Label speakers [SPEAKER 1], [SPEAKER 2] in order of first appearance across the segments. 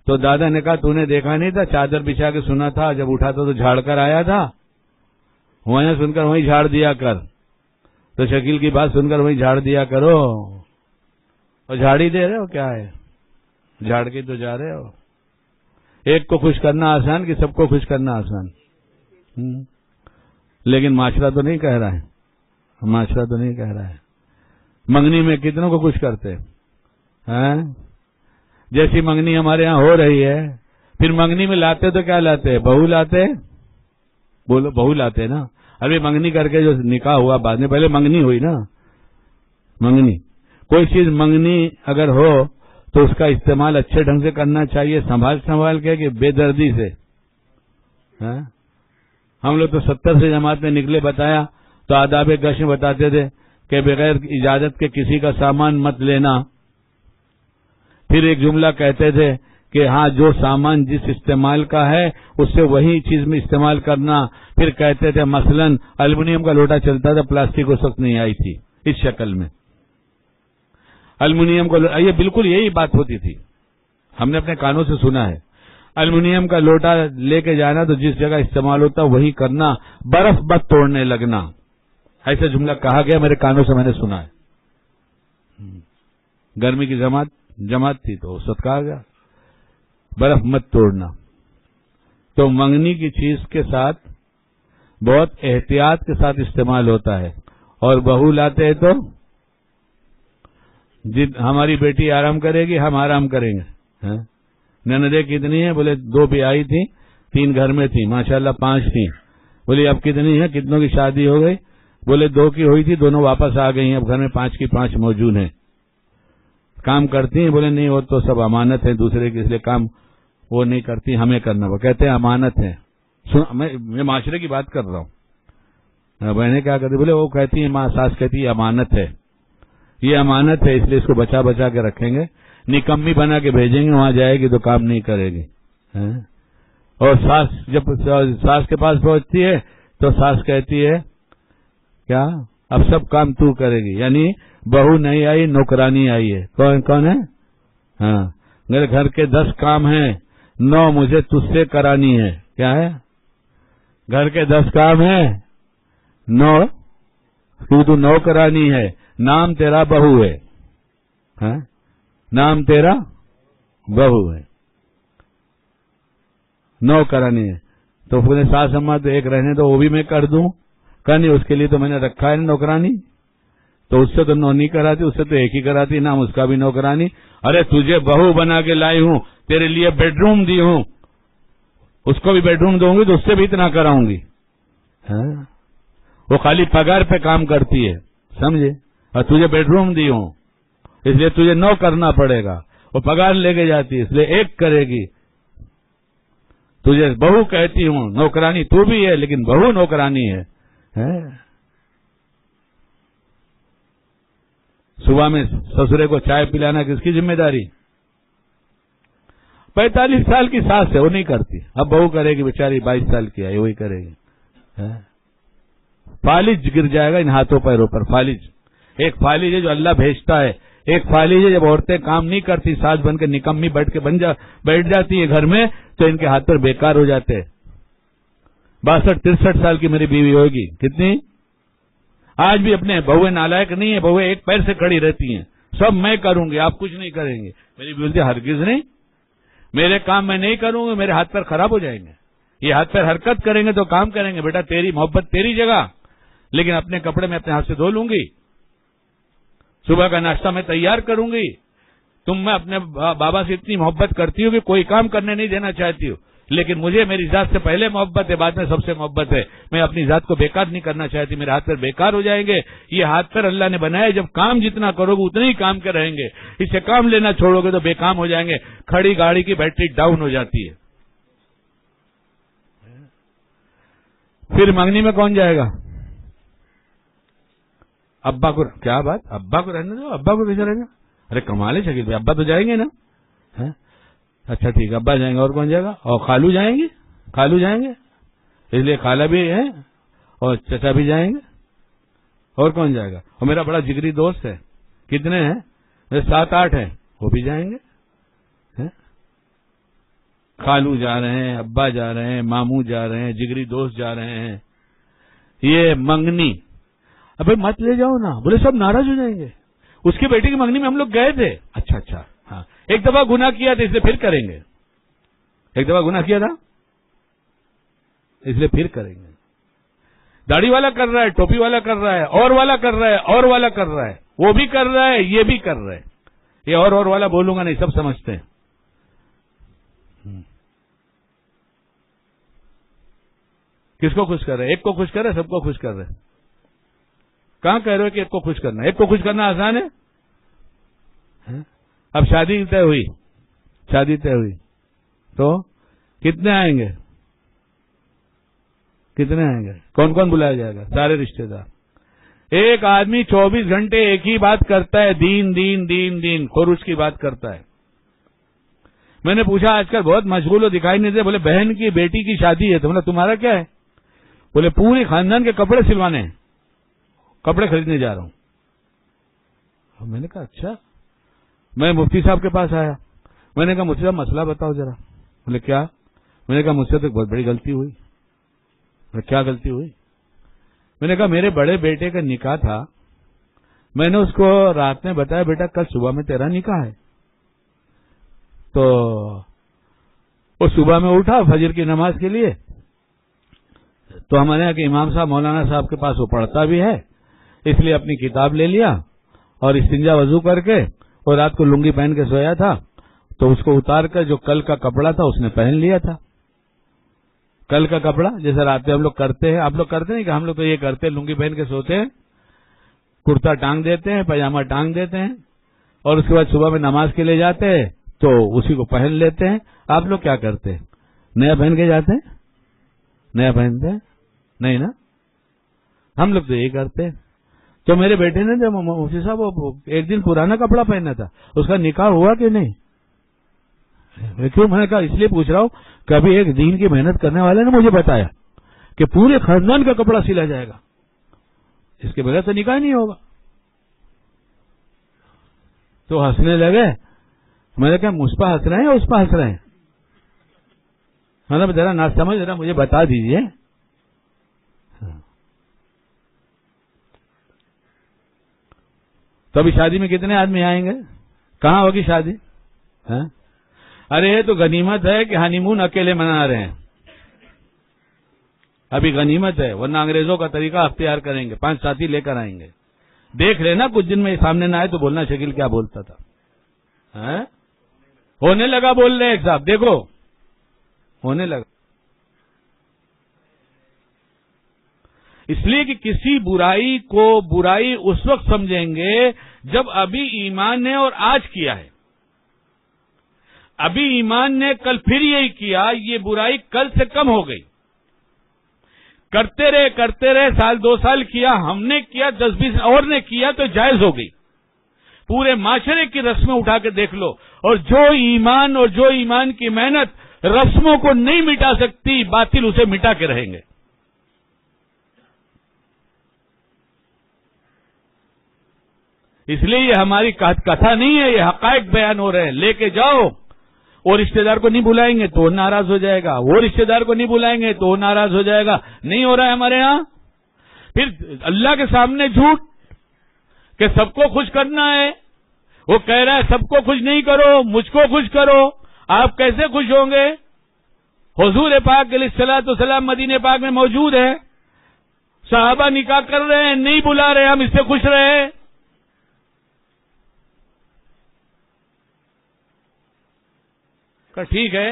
[SPEAKER 1] تو دادا نے کہا تو نے دیکھا نہیں تھا, چادر بچھا کے سنا تھا, جب اٹھا تو جھاڑ کر آیا تھا, وہیں سن کر وہیں جھاڑ دیا کر. تو شکیل کی بات سن کر وہیں جھاڑ دیا کرو. اور جھاڑ ہی دے رہے ہو, کیا ہے, جھاڑ کے تو جا رہے ہو. ایک کو خوش کرنا آسان کہ سب کو خوش کرنا آسان, لیکن معاشرہ تو نہیں کہہ رہا ہے, معاشرہ تو نہیں کہہ رہا ہے. منگنی میں کتنوں کو خوش کرتے ہیں؟ جیسی منگنی ہمارے یہاں ہو رہی ہے, پھر منگنی میں لاتے تو کیا لاتے, بہو لاتے, بولو بہو لاتے نا. ابھی منگنی کر کے جو نکاح ہوا بعد میں, پہلے منگنی ہوئی نا. منگنی, کوئی چیز منگنی اگر ہو تو اس کا استعمال اچھے ڈھنگ سے کرنا چاہیے, سنبھال کے کہ بے دردی سے. ہم لوگ تو 70 سے جماعت میں نکلے, بتایا تو آداب گشت میں بتاتے تھے کہ بغیر اجازت کے کسی کا سامان مت لینا. پھر ایک جملہ کہتے تھے کہ ہاں جو سامان جس استعمال کا ہے اس سے وہی چیز میں استعمال کرنا. پھر کہتے تھے مثلا الومینیم کا لوٹا چلتا تھا, پلاسٹک اس وقت نہیں آئی تھی اس شکل میں. الومینیم کا یہ بالکل یہی بات ہوتی تھی, ہم نے اپنے کانوں سے سنا ہے. الومینیم کا لوٹا لے کے جانا تو جس جگہ استعمال ہوتا وہی کرنا, برف مت توڑنے لگنا, ایسا جملہ کہا گیا, میرے کانوں سے میں نے سنا ہے. گرمی کی جماعت تھی تو اس وقت کہا گیا برف مت توڑنا. تو منگنی کی چیز کے ساتھ بہت احتیاط کے ساتھ استعمال ہوتا ہے. اور بہو لاتے ہیں تو ہماری بیٹی آرام کرے گی, ہم آرام کریں گے. نندے کتنی ہیں؟ بولے 2 بھی آئی تھی, 3 گھر میں تھی, ماشاءاللہ 5 تھی. بولی اب کتنی ہیں, کتنوں کی شادی ہو گئی؟ بولے 2 کی ہوئی تھی, دونوں واپس آ گئی ہیں, اب گھر میں 5 کی 5 موجود ہیں. کام کرتی ہیں؟ بولے نہیں, وہ تو سب امانت ہے دوسرے کی, اس لیے کام وہ نہیں کرتی, ہمیں کرنا. وہ کہتے ہیں امانت ہے. میں معاشرے کی بات کر رہا ہوں. بہنیں کیا کرتی؟ بولے وہ کہتی ہیں, ماں ساس کہتی ہے امانت ہے, یہ امانت ہے, اس لیے اس کو بچا کے رکھیں گے. نکمی بنا کے بھیجیں گے, وہاں جائے گی تو کام نہیں کرے گی. اور ساس جب ساس کے پاس پہنچتی ہے تو ساس کہتی ہے کیا, اب سب کام تو کرے گی. یعنی بہو نہیں آئی, نوکرانی آئی ہے. کون ہے؟ ہاں, میرے گھر کے 10 کام ہیں, 9 مجھے تجھ سے کرانی ہے. کیا ہے؟ گھر کے 10 کام ہیں, 9 تو نوکرانی ہے. نام تیرا بہو ہے, نام تیرا بہو ہے, نوکرانی ہے. تو پورے ساس اماں تو ایک رہنے تو وہ بھی میں کر دوں, کہ نہیں, اس کے لیے تو میں نے رکھا ہے نوکرانی. تو اس سے تو نو نہیں کراتی, اس سے تو ایک ہی کراتی, نام اس کا بھی نوکرانی. ارے تجھے بہو بنا کے لائی ہوں, تیرے لیے بیڈ روم دی ہوں, اس کو بھی بیڈ روم دوں گی تو اس سے بھی اتنا کراؤں گی. وہ خالی پگار پہ کام کرتی ہے, سمجھے, اور تجھے بیڈ روم دی ہوں اس لیے تجھے 9 کرنا پڑے گا. وہ پگار لے کے جاتی ہے اس لیے 1 کرے گی. تجھے بہو کہتی ہوں, نوکرانی تو بھی ہے لیکن بہو نوکرانی ہے. صبح میں سسرے کو چائے پلانا کس کی ذمہ داری؟ 45 سال کی ساس ہے, وہ نہیں کرتی. اب بہو کرے گی, بیچاری 22 سال کی ہے, وہی کرے گی. فالج گر جائے گا ان ہاتھوں پیروں پر. فالج, ایک فالج ہے جو اللہ بھیجتا ہے, ایک فالج ہے جب عورتیں کام نہیں کرتی, ساس بن کے نکمی بیٹھ جاتی ہے گھر میں, تو ان کے ہاتھ پر بیکار ہو جاتے ہیں. 62-63 سال کی میری بیوی ہوگی, کتنی, آج بھی اپنے بہویں نالائق نہیں ہے, بہویں ایک پیر سے کھڑی رہتی ہیں, سب میں کروں گی, آپ کچھ نہیں کریں گے. میری بیوی بولتی ہرگز نہیں, میرے کام میں نہیں کروں گی, میرے ہاتھ پیر خراب ہو جائیں گے. یہ ہاتھ پیر حرکت کریں گے تو کام کریں گے. بیٹا تیری محبت تیری جگہ, لیکن اپنے کپڑے میں اپنے ہاتھ سے دھو لوں گی, صبح کا ناشتہ میں تیار کروں گی. میں اپنے بابا سے اتنی محبت کرتی ہوں کہ کوئی کام کرنے نہیں دینا چاہتی ہوں, لیکن مجھے میری ذات سے پہلے محبت ہے, بعد میں سب سے محبت ہے. میں اپنی ذات کو بیکار نہیں کرنا چاہتی, میرے ہاتھ پیر بیکار ہو جائیں گے. یہ ہاتھ پیر اللہ نے بنائے, جب کام جتنا کرو گے اتنے ہی کام کے رہیں گے. اس سے کام لینا چھوڑو گے تو بے کام ہو جائیں گے. کھڑی گاڑی کی بیٹری ڈاؤن ہو جاتی ہے. پھر منگنی میں کون جائے گا؟ ابا کو. کیا بات, ابا کو رہنے دو, ابا کو کیسے رہے گا؟ ارے کمال ہے شکیل بھائی, ابا تو جائیں گے نا. اچھا ٹھیک ہے, ابا جائیں گے, اور کون جائے گا؟ اور خالو جائیں گے, خالو جائیں گے, اس لیے خالہ بھی ہے, اور چچا بھی جائیں گے. اور کون جائے گا؟ اور میرا بڑا جگری دوست ہے, کتنے ہیں, 7-8 ہیں, وہ بھی جائیں گے. خالو جا رہے ہیں، ابا جا رہے ہیں، ماموں جا رہے ہیں، جگری دوست جا رہے ہیں، یہ منگنی. ابے مت لے جاؤ نا. بولے سب ناراض ہو جائیں گے. اس کی بیٹی کی منگنی میں ہم لوگ گئے تھے. اچھا ہاں، ایک دفعہ گناہ کیا تھا اس لیے پھر کریں گے. ایک دفعہ گناہ کیا تھا اس لیے پھر کریں گے. داڑھی والا کر رہا ہے، ٹوپی والا کر رہا ہے، اور والا کر رہا ہے، اور والا کر رہا ہے، وہ بھی کر رہا ہے، یہ بھی کر رہا ہے. یہ اور والا بولوں گا نہیں، سب سمجھتے ہیں. کس کو خوش کر رہے؟ ایک کو خوش کر رہے، سب کو خوش کر رہے. کہاں کہہ رہے ہو کہ ایک کو خوش کرنا؟ ایک کو خوش کرنا آسان ہے. اب شادی طے ہوئی تو کتنے آئیں گے؟ کون کون بلایا جائے گا؟ سارے رشتے دار. ایک آدمی 24 گھنٹے ایک ہی بات کرتا ہے، دین دین دین دین، خروج کی بات کرتا ہے. میں نے پوچھا آج کل بہت مشغول ہو، دکھائی نہیں دے. بولے بہن کی بیٹی کی شادی ہے. تو بولا تمہارا کیا ہے؟ بولے پوری خاندان کے کپڑے سلوانے ہیں، کپڑے خریدنے جا رہا ہوں. میں نے کہا اچھا. میں مفتی صاحب کے پاس آیا. میں نے کہا مفتی صاحب مسئلہ بتاؤ ذرا. بولے کیا؟ میں نے کہا مجھ سے تو بہت بڑی غلطی ہوئی. کیا غلطی ہوئی؟ میں نے کہا میرے بڑے بیٹے کا نکاح تھا. میں نے اس کو رات میں بتایا بیٹا کل صبح میں تیرا نکاح ہے. تو وہ صبح میں اٹھا فجر کی نماز کے لیے. تو ہمارے یہاں کے امام صاحب مولانا صاحب کے پاس وہ پڑھتا بھی ہے، اس لیے اپنی کتاب لے لیا اور استنجا وضو کر کے اور رات کو لنگی پہن کے سویا تھا. تو اس کو اتار کر جو کل کا کپڑا تھا اس نے پہن لیا تھا. کل کا کپڑا جیسے رات میں ہم لوگ کرتے ہیں، آپ لوگ کرتے نہیں کہ ہم لوگ تو یہ کرتے ہیں، لنگی پہن کے سوتے ہیں، کرتا ٹانگ دیتے ہیں، پاجامہ ٹانگ دیتے ہیں، اور اس کے بعد صبح میں نماز کے لیے جاتے ہیں تو اسی کو پہن لیتے ہیں. آپ لوگ کیا کرتے ہیں؟ نیا پہن کے جاتے ہیں؟ نیا پہنتے ہیں نہیں نا. ہم لوگ تو یہ کرتے ہیں. تو میرے بیٹے نے جب مفتی صاحب وہ ایک دن پرانا کپڑا پہنا تھا، اس کا نکاح ہوا کہ نہیں؟ کیوں؟ میں نے کہا اس لیے پوچھ رہا ہوں، کبھی ایک دین کی محنت کرنے والے نے مجھے بتایا کہ پورے خاندان کا کپڑا سلا جائے گا، اس کے بغیر تو نکاح نہیں ہوگا. تو ہنسنے لگے. میں نے کہا مجھ پہ ہنس رہے ہیں یا اس پہ ہنس رہے ہیں؟ ذرا نہ سمجھ ذرا مجھے بتا دیجئے. تو ابھی شادی میں کتنے آدمی آئیں گے؟ کہاں ہوگی شادی؟ ارے یہ تو غنیمت ہے کہ ہانی مون اکیلے منا رہے ہیں. ابھی غنیمت ہے، ورنہ انگریزوں کا طریقہ اختیار کریں گے، 5 ساتھی لے کر آئیں گے. دیکھ لینا کچھ دن میں سامنے نہ آئے تو بولنا شکیل کیا بولتا تھا. ہونے لگا بول رہے ایک صاحب، دیکھو ہونے لگا. اس لیے کہ کسی برائی کو برائی اس وقت سمجھیں گے جب ابھی ایمان نے اور آج کیا ہے. ابھی ایمان نے کل پھر یہی کیا، یہ برائی کل سے کم ہو گئی. کرتے رہے سال 2 سال کیا، ہم نے کیا، 10-20 اور نے کیا تو جائز ہو گئی. پورے معاشرے کی رسمیں اٹھا کے دیکھ لو، اور جو ایمان کی محنت رسموں کو نہیں مٹا سکتی، باطل اسے مٹا کے رہیں گے. اس لیے یہ ہماری کتھا نہیں ہے، یہ حقائق بیان ہو رہے ہیں. لے کے جاؤ. اور رشتہ دار کو نہیں بلائیں گے تو وہ ناراض ہو جائے گا، وہ رشتہ دار کو نہیں بلائیں گے تو وہ ناراض ہو جائے گا. نہیں ہو رہا ہے ہمارے ہاں. پھر اللہ کے سامنے جھوٹ کہ سب کو خوش کرنا ہے. وہ کہہ رہا ہے سب کو خوش نہیں کرو، مجھ کو خوش کرو. آپ کیسے خوش ہوں گے؟ حضور پاک علیہ الصلوۃ والسلام مدینے پاک میں موجود ہے، صحابہ نکاح کر رہے ہیں، نہیں بلا رہے، ہم اس سے خوش رہے. ٹھیک ہے،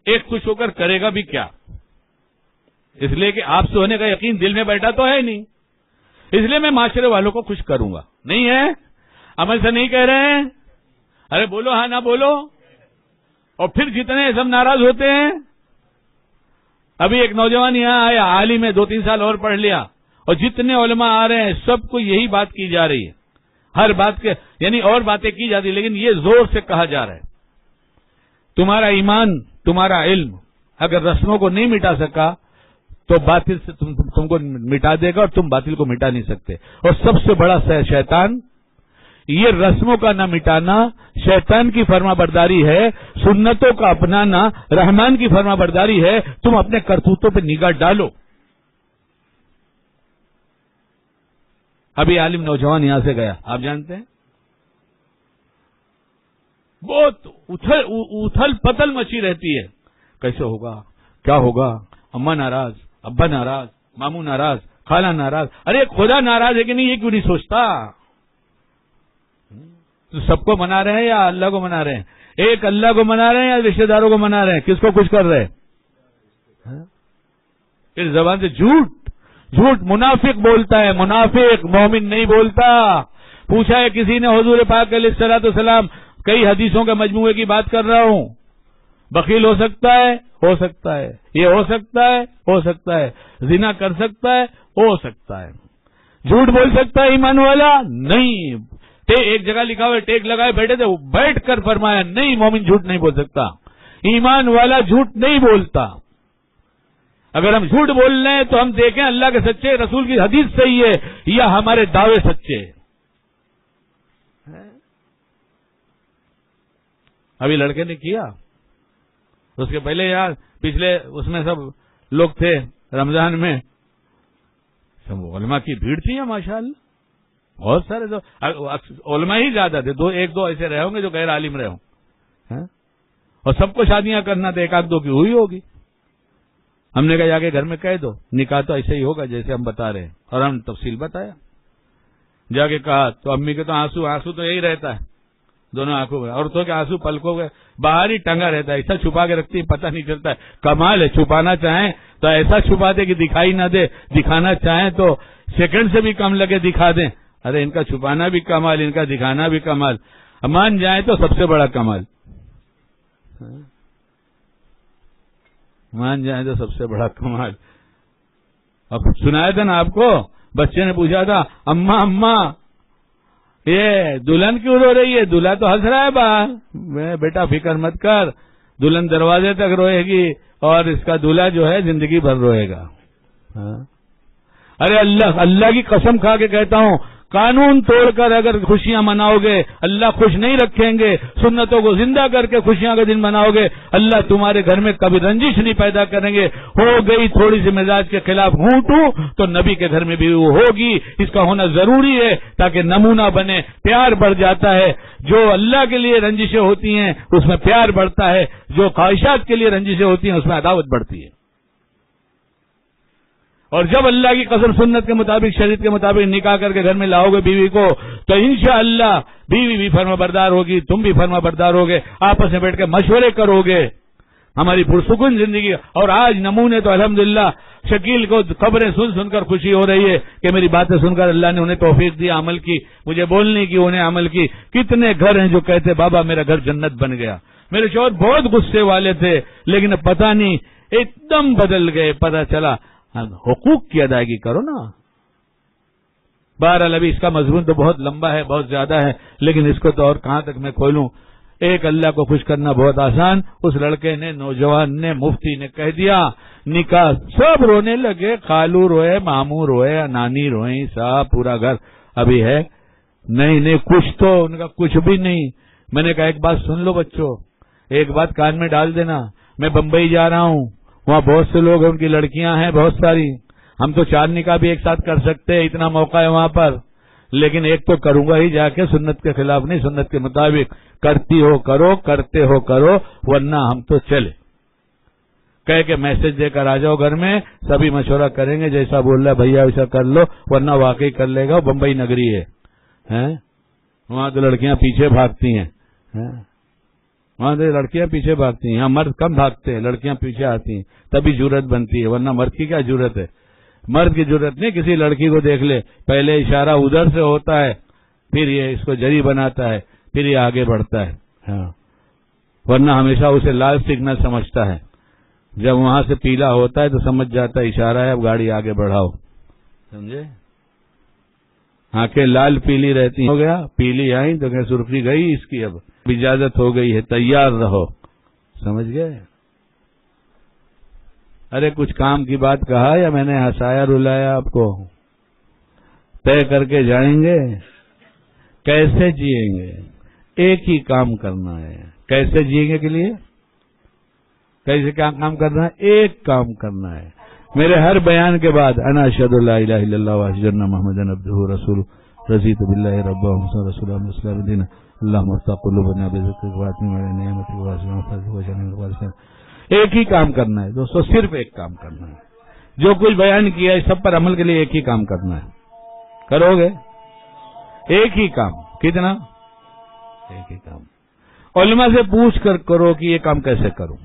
[SPEAKER 1] ایک خوش ہو کر کرے گا بھی کیا؟ اس لیے کہ آپ سے ہونے کا یقین دل میں بیٹھا تو ہے نہیں. اس لیے میں معاشرے والوں کو خوش کروں گا. نہیں ہے؟ عمل سے نہیں کہہ رہے ہیں؟ ارے بولو ہاں نہ بولو. اور پھر جتنے سب ناراض ہوتے ہیں. ابھی ایک نوجوان یہاں آیا، عالم میں 2-3 سال اور پڑھ لیا، اور جتنے علماء آ رہے ہیں سب کو یہی بات کی جا رہی ہے. ہر بات کے یعنی اور باتیں کی جاتی، لیکن یہ زور سے کہا جا رہا ہے تمہارا ایمان، تمہارا علم اگر رسموں کو نہیں مٹا سکا تو باطل سے تم کو مٹا دے گا، اور تم باطل کو مٹا نہیں سکتے. اور سب سے بڑا شیطان یہ رسموں کا نہ مٹانا شیطان کی فرما برداری ہے، سنتوں کا اپنانا رحمان کی فرما برداری ہے. تم اپنے کرتوتوں پہ نگاہ ڈالو. ابھی عالم نوجوان یہاں سے گیا، آپ جانتے ہیں، بہت اتھل پتل مچی رہتی ہے. کیسے ہوگا، کیا ہوگا، اماں ناراض، ابا ناراض، ماموں ناراض، خالہ ناراض. ارے خدا ناراض ہے کہ نہیں، یہ کیوں نہیں سوچتا؟ تو سب کو منا رہے ہیں یا اللہ کو منا رہے ہیں؟ ایک اللہ کو منا رہے ہیں یا رشتے داروں کو منا رہے ہیں؟ کس کو خوش کر رہے ہیں؟ اس زبان سے جھوٹ منافق بولتا ہے، منافق مومن نہیں بولتا. پوچھا ہے کسی نے حضور پاک علیہ الصلوۃ والسلام، کئی حدیثوں کے مجموعے کی بات کر رہا ہوں، بخیل ہو سکتا ہے؟ ہو سکتا ہے. یہ ہو سکتا ہے؟ ہو سکتا ہے. زنا کر سکتا ہے؟ ہو سکتا ہے. جھوٹ بول سکتا ہے ایمان والا؟ نہیں. ایک جگہ لکھا ہوا ٹیک لگائے بیٹھے تھے، بیٹھ کر فرمایا نہیں، مومن جھوٹ نہیں بول سکتا، ایمان والا جھوٹ نہیں بولتا. اگر ہم جھوٹ بول رہے ہیں تو ہم دیکھیں اللہ کے سچے رسول کی حدیث صحیح ہے یا ہمارے دعوے سچے. ابھی لڑکے نے کیا، اس کے پہلے یار پچھلے اس میں سب لوگ تھے رمضان میں، سب علماء کی بھیڑ تھی ماشاءاللہ، بہت سارے علماء ہی زیادہ تھے. ایک دو ایسے رہے ہوں گے جو غیر عالم رہے ہوں، اور سب کو شادیاں کرنا تھا، ایک آدھ دو کی ہوئی ہوگی. ہم نے کہا جا کے گھر میں کہہ دو نکاح تو ایسے ہی ہوگا جیسے ہم بتا رہے ہیں، اور ہم تفصیل بتایا. جا کے کہا تو امی کے تو آنسو تو یہی رہتا ہے دونوں آنکھوں میں، عورتوں کے آنسو پلکوں کے باہر ہی ٹنگا رہتا ہے، ایسا چھپا کے رکھتی پتہ نہیں چلتا ہے. کمال ہے، چھپانا چاہیں تو ایسا چھپا دے کہ دکھائی نہ دے، دکھانا چاہیں تو سیکنڈ سے بھی کم لگے دکھا دیں. ارے ان کا چھپانا بھی کمال، ان کا دکھانا بھی کمال، مان جائیں تو سب سے بڑا کمال، مان جائیں تو سب سے بڑا کمال. اب سنایا تھا نا آپ کو، بچے نے پوچھا تھا اماں یہ دلہن کیوں رو رہی ہے؟ دلہا تو ہنس رہا ہے باہر. میں بیٹا فکر مت کر، دلہن دروازے تک روئے گی اور اس کا دلہا جو ہے زندگی بھر روئے گا. ارے اللہ کی قسم کھا کے کہتا ہوں، قانون توڑ کر اگر خوشیاں مناؤ گے اللہ خوش نہیں رکھیں گے. سنتوں کو زندہ کر کے خوشیاں کا دن مناؤ گے اللہ تمہارے گھر میں کبھی رنجش نہیں پیدا کریں گے. ہو گئی تھوڑی سی مزاج کے خلاف ہوں تو نبی کے گھر میں بھی وہ ہوگی. اس کا ہونا ضروری ہے تاکہ نمونہ بنے، پیار بڑھ جاتا ہے. جو اللہ کے لیے رنجشیں ہوتی ہیں اس میں پیار بڑھتا ہے، جو خواہشات کے لیے رنجشیں ہوتی ہیں اس میں عداوت بڑھتی ہے. اور جب اللہ کی قسم سنت کے مطابق شریعت کے مطابق نکاح کر کے گھر میں لاؤ گے بیوی کو تو انشاءاللہ بیوی بھی فرما بردار ہوگی، تم بھی فرما بردار ہوگے، آپس میں بیٹھ کے مشورے کرو گے. ہماری پرسکون زندگی. اور آج نمونے تو الحمدللہ شکیل کو خبریں سن کر خوشی ہو رہی ہے کہ میری باتیں سن کر اللہ نے انہیں توفیق دیا عمل کی، مجھے بولنے کی، انہیں عمل کی. کتنے گھر ہیں جو کہتے بابا میرا گھر جنت بن گیا. میرے شوہر بہت غصے والے تھے لیکن اب پتہ نہیں ایک دم بدل گئے، پتہ چلا. حقوق کی ادائیگی کرو نا. بہرحال ابھی اس کا مضمون تو بہت لمبا ہے، بہت زیادہ ہے، لیکن اس کو تو اور کہاں تک میں کھولوں. ایک اللہ کو خوش کرنا بہت آسان. اس لڑکے نے، نوجوان نے، مفتی نے کہہ دیا نکاح. سب رونے لگے، خالو روئے، ماموں روئے، نانی روئیں، صاحب پورا گھر. ابھی ہے نہیں کچھ تو ان کا کچھ بھی نہیں. میں نے کہا ایک بات سن لو بچوں، ایک بات کان میں ڈال دینا. میں بمبئی جا رہا ہوں، وہاں بہت سے لوگ ہیں، ان کی لڑکیاں ہیں بہت ساری. ہم تو 4 نکاح بھی ایک ساتھ کر سکتے ہیں، اتنا موقع ہے وہاں پر. لیکن ایک تو کروں گا ہی جا کے، سنت کے خلاف نہیں، سنت کے مطابق. کرتی ہو کرو، کرتے ہو کرو، ورنہ ہم تو چلے. کہہ کے میسج دے کر آ جاؤ گھر میں، سبھی مشورہ کریں گے جیسا بول رہا ہے بھیا ویسا کر لو، ورنہ واقعی کر لے گا. بمبئی نگری ہے، وہاں تو لڑکیاں پیچھے بھاگتی ہیں. وہاں تو لڑکیاں پیچھے بھاگتی ہیں، یہاں مرد کم بھاگتے ہیں، لڑکیاں پیچھے آتی ہیں، تبھی جرت بنتی ہے. ورنہ مرد کی کیا جرت ہے؟ مرد کی جرت نہیں. کسی لڑکی کو دیکھ لے، پہلے اشارہ ادھر سے ہوتا ہے، پھر یہ اس کو جری بناتا ہے، پھر یہ آگے بڑھتا ہے. ورنہ ہمیشہ اسے لال سگنل سمجھتا ہے. جب وہاں سے پیلا ہوتا ہے تو سمجھ جاتا ہے اشارہ ہے، اب گاڑی آگے بڑھاؤ. سمجھے؟ آنکھیں لال پیلی رہتی. ہو گیا پیلی آئی تو کہ سرخی گئی اس کی، اب اجازت ہو گئی ہے، تیار رہو. سمجھ گئے؟ ارے کچھ کام کی بات کہا یا میں نے ہنسایا رلایا آپ کو؟ طے کر کے جائیں گے کیسے جئیں گے؟ ایک ہی کام کرنا ہے. کیسے جئیں گے کے لیے کیسے کیا کام کرنا ہے؟ ایک کام کرنا ہے. میرے ہر بیان کے بعد انا اشہد لا الہ الا اللہ واشہد ان محمدا عبدہ ورسولہ رضیت باللہ ربا ومحمد رسول اللہ الاسلام دینا اللہم افتح قلوبنا بذکرک واتم علی نعمتک واسع فضلک وجعلنا. ایک ہی کام کرنا ہے دوستو، صرف ایک کام کرنا ہے. جو کچھ بیان کیا ہے سب پر عمل کے لیے ایک ہی کام کرنا ہے. کرو گے؟ ایک ہی کام. کتنا؟ ایک ہی کام. علماء سے پوچھ کر کرو کہ یہ کام کیسے کروں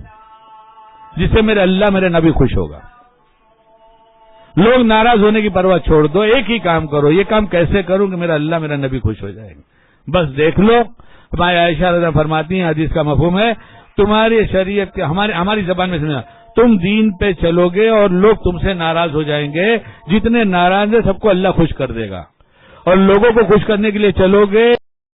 [SPEAKER 1] جس سے میرے اللہ میرے نبی خوش ہوگا. لوگ ناراض ہونے کی پرواہ چھوڑ دو، ایک ہی کام کرو. یہ کام کیسے کروں کہ میرا اللہ میرا نبی خوش ہو جائیں گے. بس دیکھ لو. ہماری عائشہ رضی اللہ فرماتی ہیں، حدیث کا مفہوم ہے تمہاری شریعت کے ہماری زبان میں سمجھنا، تم دین پہ چلو گے اور لوگ تم سے ناراض ہو جائیں گے. جتنے ناراض ہیں سب کو اللہ خوش کر دے گا، اور لوگوں کو خوش کرنے کے لیے چلو گے